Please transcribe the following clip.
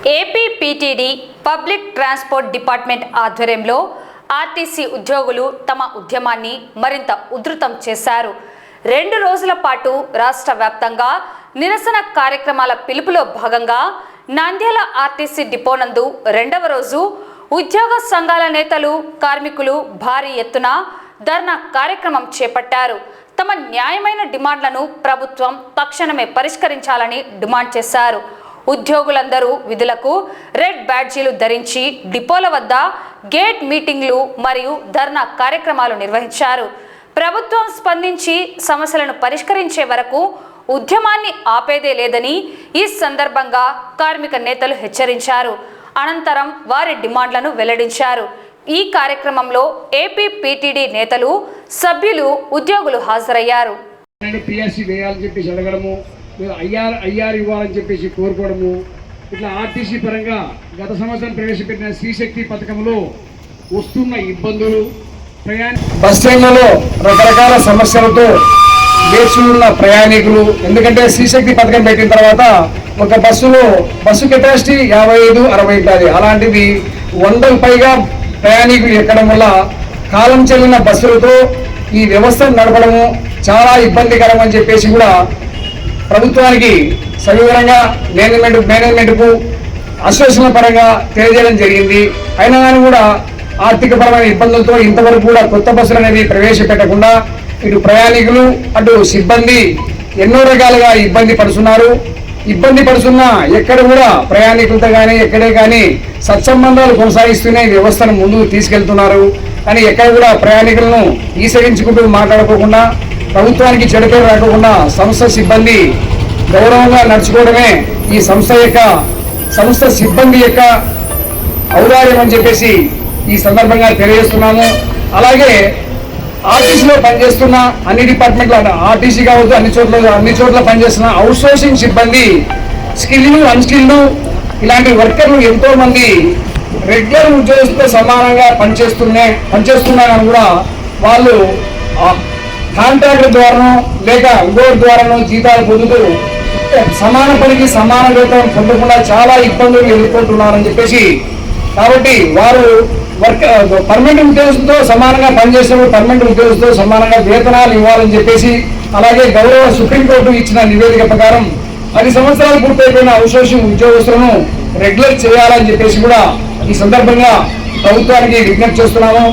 AP PTD public transport department ఆధ్వర్యంలో RTC ఉద్యోగులు తమ ఉద్యమాన్ని మరింత ఉధృతం చేశారు. 2 రోజుల పాటు రాష్ట్ర వ్యాప్తంగా నిరసన కార్యక్రమాల పిలుపులో భాగంగా నంద్యాల ఆర్టీసీ డిపో నందు 2వ రోజు ఉద్యోగ సంఘాల నేతలు, కార్మికులు భారీ ఎత్తున ధర్నా కార్యక్రమం చేపట్టారు. తమ న్యాయమైన డిమాండ్లను ప్రభుత్వం తక్షణమే పరిష్కరించాలని డిమాండ్ చేశారు. ఉద్యోగులందరూ విధులకు రెడ్ బ్యాడ్జీలు ధరించి డిపోల వద్ద గేట్ మీటింగ్లు మరియు ధర్నా కార్యక్రమాలు నిర్వహించారు. ప్రభుత్వం స్పందించి సమస్యలను పరిష్కరించే వరకు ఉద్యమాన్ని ఆపేదే లేదని ఈ సందర్భంగా కార్మిక నేతలు హెచ్చరించారు. అనంతరం వారి డిమాండ్లను వెల్లడించారు. ఈ కార్యక్రమంలో ఏపీ పీటీడీ నేతలు, సభ్యులు, ఉద్యోగులు హాజరయ్యారు. ఐఆర్ ఇవ్వాలని చెప్పేసి కోరుకోవడము, ఇట్లా ఆర్టీసీ పరంగా గత సంవత్సరం ప్రవేశపెట్టిన శ్రీశక్తి పథకంలో వస్తున్న ఇబ్బందులు, బస్ స్టాండ్లలో రకరకాల సమస్యలతో వేచి ఉన్న ప్రయాణికులు. ఎందుకంటే శ్రీశక్తి పథకం పెట్టిన తర్వాత ఒక బస్సు కెపాసిటీ 55-60 ఉంటుంది. అలాంటిది 100కు పైగా ప్రయాణికులు ఎక్కడం వల్ల కాలం చెల్లిన బస్సులతో ఈ వ్యవస్థను నడపడము చాలా ఇబ్బందికరం అని చెప్పేసి కూడా ప్రభుత్వానికి సవివరంగా మేనేజ్మెంట్కు అసోసియేషన్ పరంగా తెలియజేయడం జరిగింది. అయినా కానీ కూడా ఆర్థికపరమైన ఇబ్బందులతో ఇంతవరకు కూడా కొత్త బస్సులు అనేవి ప్రవేశపెట్టకుండా ఇటు ప్రయాణికులు అటు సిబ్బంది ఎన్నో రకాలుగా ఇబ్బంది పడుతున్నా ఎక్కడ కూడా ప్రయాణికులతో కానీ ఎక్కడే కానీ సత్సంబంధాలు కొనసాగిస్తూనే వ్యవస్థను ముందుకు తీసుకెళ్తున్నారు. కానీ ఎక్కడ కూడా ప్రయాణికులను ఈసరించుకుంటూ మాట్లాడుకోకుండా, ప్రభుత్వానికి చెడు పేరు రాకుండా సంస్థ సిబ్బంది గౌరవంగా నడుచుకోవడమే ఈ సంస్థ సిబ్బంది యొక్క ఔదార్యం అని చెప్పేసి ఈ సందర్భంగా తెలియజేస్తున్నాము. అలాగే ఆర్టీసీలో పనిచేస్తున్న అన్ని డిపార్ట్మెంట్ల, ఆర్టీసీ కావచ్చు అన్ని చోట్ల పనిచేస్తున్న అవుట్సోర్సింగ్ సిబ్బంది, స్కిల్లు, అన్స్కిల్లు ఇలాంటి వర్కర్లు ఎంతో మంది రెగ్యులర్ ఉద్యోగస్తులతో సమానంగా పనిచేస్తున్నారని కూడా వాళ్ళు కాంట్రాక్టర్ ద్వారానో లేక ఇంకోటి ద్వారానో జీతాలు పొందుతూ సమాన పనికి సమాన వేతనం పొందకుండా చాలా ఇబ్బందులు ఎదుర్కొంటున్నారని చెప్పేసి, కాబట్టి వారు పర్మనెంట్ ఉద్యోగస్తులతో సమానంగా పనిచేసినప్పుడు పర్మనెంట్ ఉద్యోగస్తులతో సమానంగా వేతనాలు ఇవ్వాలని చెప్పేసి, అలాగే గౌరవ సుప్రీంకోర్టు ఇచ్చిన నివేదిక ప్రకారం 10 సంవత్సరాలు పూర్తయిపోయిన అవుట్సోర్సింగ్ ఉద్యోగస్తులను రెగ్యులర్ చేయాలని చెప్పేసి కూడా ఈ సందర్భంగా ప్రభుత్వానికి విజ్ఞప్తి చేస్తున్నాము.